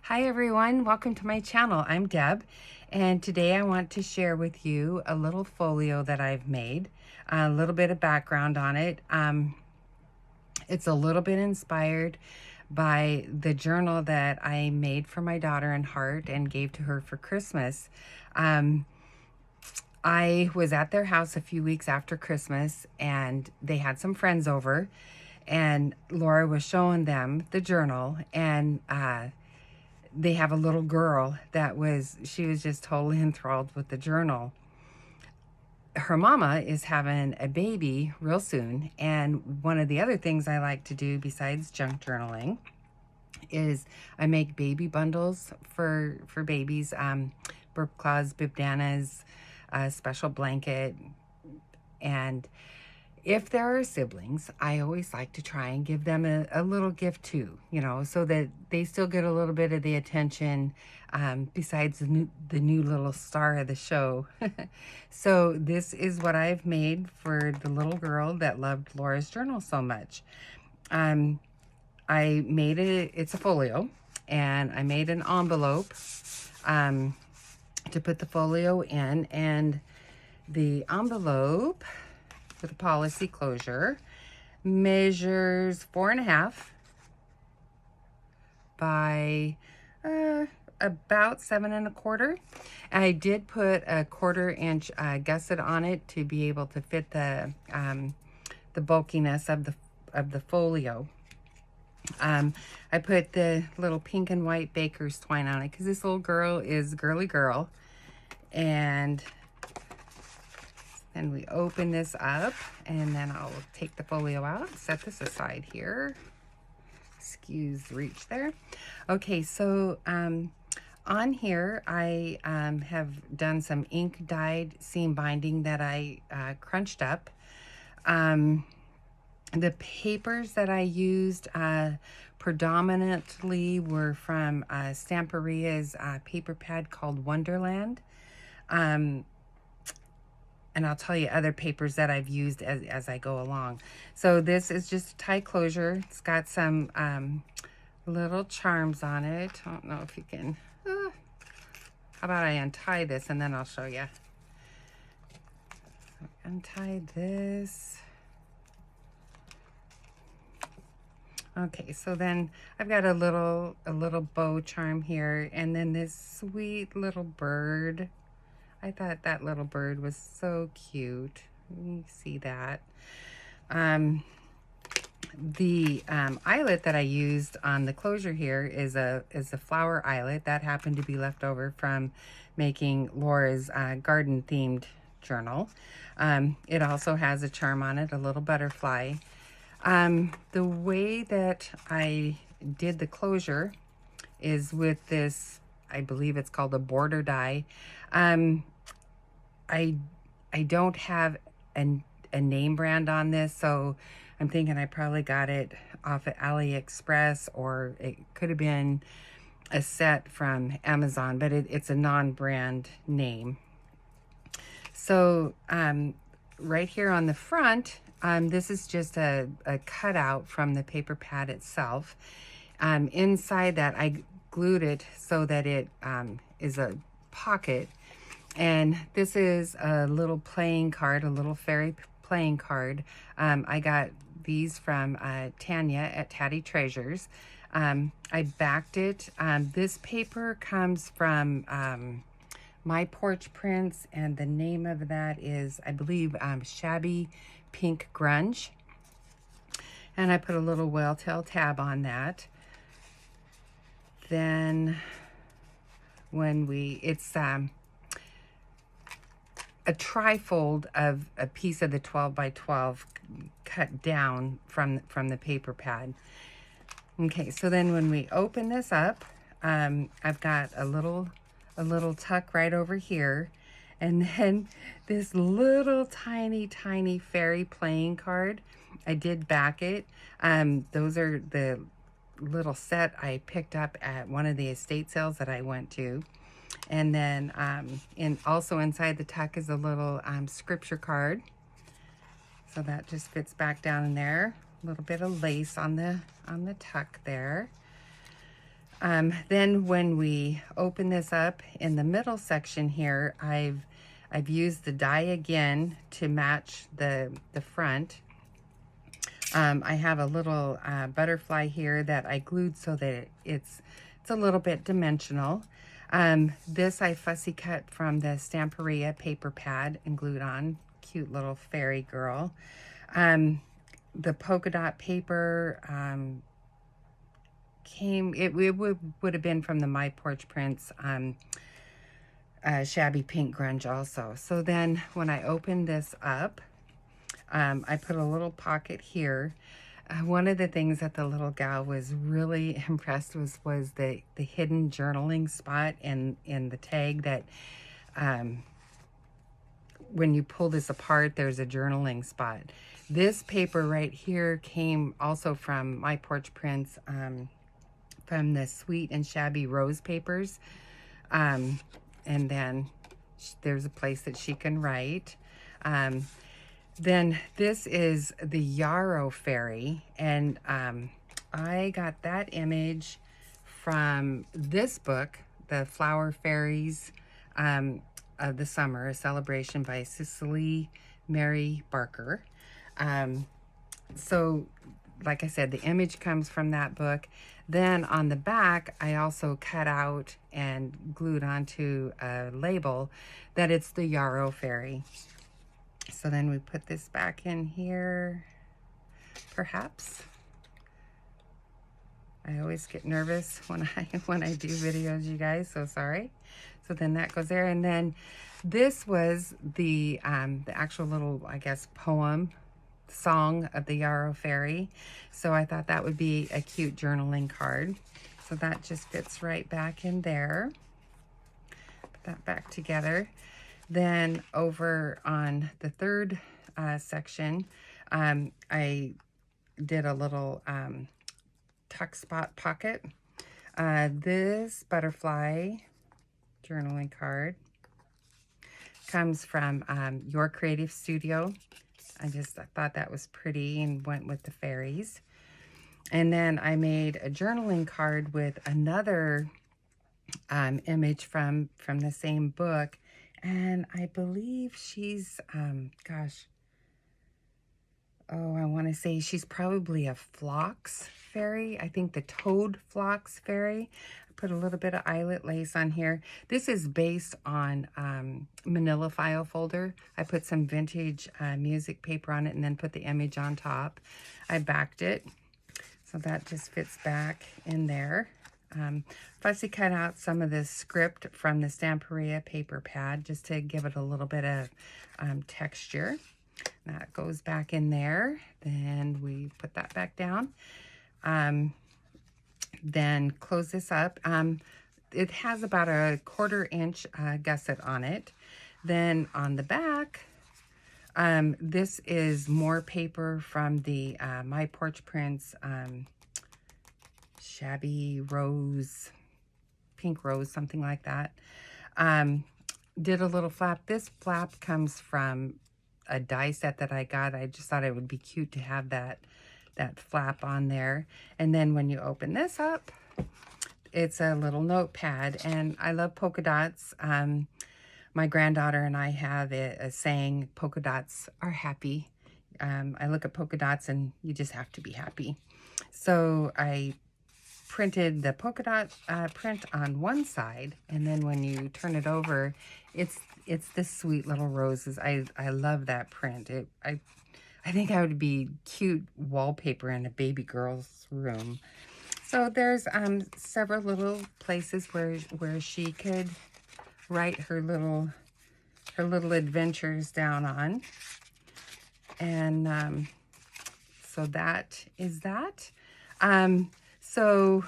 Hi everyone, welcome to my channel. I'm Deb, and today I want to share with you a little folio that I've made, a little bit of background on it. It's a little bit inspired by the journal that I made for my daughter in heart and gave to her for Christmas. I was at their house a few weeks after Christmas, and they had some friends over, and Laura was showing them the journal, and they have a little girl she was just totally enthralled with the journal. Her mama is having a baby real soon, and one of the other things I like to do besides junk journaling is I make baby bundles for babies, burp cloths, bibdanas, a special blanket, and if there are siblings, I always like to try and give them a little gift too, so that they still get a little bit of the attention, besides the new little star of the show. So this is what I've made for the little girl that loved Laura's journal so much. I made it's a folio, and I made an envelope to put the folio in, and the envelope with a policy closure measures 4.5 by about 7.25. I did put a 1/4 inch gusset on it to be able to fit the bulkiness of the folio. I put the little pink and white baker's twine on it because this little girl is girly girl. And then we open this up, and then I'll take the folio out, set this aside here. Excuse the reach there. Okay, so on here I have done some ink dyed seam binding that I crunched up. The papers that I used predominantly were from Stamperia's paper pad called Wonderland. And I'll tell you other papers that I've used as I go along. So this is just a tie closure. It's got some little charms on it. I don't know if you can, how about I untie this and then I'll show you. So untie this. Okay, so then I've got a little bow charm here, and then this sweet little bird. I thought that little bird was so cute. You see that. The eyelet that I used on the closure here is a flower eyelet that happened to be left over from making Laura's garden themed journal. It also has a charm on it, a little butterfly. The way that I did the closure is with this, I believe it's called a border die. I don't have a name brand on this, so I'm thinking I probably got it off at AliExpress, or it could have been a set from Amazon, but it's a non-brand name. So right here on the front, this is just a cutout from the paper pad itself. Inside that, I glued it so that it is a pocket. And this is a little playing card, a little fairy playing card. I got these from Tania at Tatty Treasures. I backed it. This paper comes from my Porch Prints, and the name of that is, I believe, Shabby Pink Grunge. And I put a little whale tail tab on that. Then when it's a trifold of a piece of the 12 by 12 cut down from the paper pad. Okay, so then when we open this up, I've got a little tuck right over here, and then this little tiny fairy playing card. I did back it. Those are the little set I picked up at one of the estate sales that I went to. And then also inside the tuck is a little scripture card. So that just fits back down in there. A little bit of lace on the tuck there. Then when we open this up in the middle section here, I've used the die again to match the front. I have a little butterfly here that I glued so that it's a little bit dimensional. This I fussy cut from the Stamperia paper pad and glued on. Cute little fairy girl. The polka dot paper it would have been from the My Porch Prints Shabby Pink Grunge also. So then when I opened this up, I put a little pocket here. One of the things that the little gal was really impressed was the hidden journaling spot in the tag that when you pull this apart, there's a journaling spot. This paper right here came also from My Porch Prints, from the Sweet and Shabby Rose papers. And then there's a place that she can write. Then this is the Yarrow Fairy, and I got that image from this book, The Flower Fairies of the Summer, a celebration by Cicely Mary Barker. So like I said, the image comes from that book. Then on the back, I also cut out and glued onto a label that it's the Yarrow Fairy. So then we put this back in here, perhaps. I always get nervous when I do videos, you guys, so sorry. So then that goes there, and then this was the actual little, I guess, poem song of the Yarrow Fairy. So I thought that would be a cute journaling card. So that just fits right back in there. Put that back together. Then over on the third section, I did a little tuck spot pocket. This butterfly journaling card comes from Your Creative Studio. I thought that was pretty and went with the fairies. And then I made a journaling card with another image from the same book. And I believe she's, gosh, oh, I want to say she's probably a phlox fairy. I think the toad phlox fairy. I put a little bit of eyelet lace on here. This is based on manila file folder. I put some vintage music paper on it and then put the image on top. I backed it. So that just fits back in there. Fussy cut out some of this script from the Stamperia paper pad just to give it a little bit of texture. That goes back in there. Then we put that back down. Then close this up. It has about a 1/4 inch gusset on it. Then on the back, this is more paper from the My Porch Prints Shabby Rose, Pink Rose, something like that. Did a little flap. This flap comes from a die set that I got. I just thought it would be cute to have that flap on there. And then when you open this up, it's a little notepad, and I love polka dots. My granddaughter and I have a saying, polka dots are happy. I look at polka dots and you just have to be happy. So I printed the polka dot print on one side, and then when you turn it over, it's this sweet little roses. I love that print. I think I would be cute wallpaper in a baby girl's room. So there's several little places where she could write her little adventures down on. And so that is that. So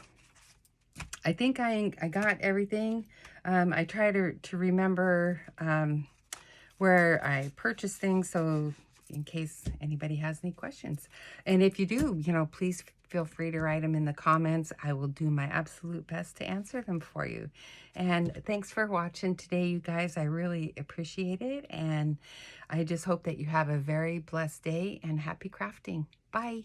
I think I got everything. I try to remember where I purchased things, so in case anybody has any questions. And if you do, please feel free to write them in the comments. I will do my absolute best to answer them for you. And thanks for watching today, you guys. I really appreciate it. And I just hope that you have a very blessed day and happy crafting. Bye.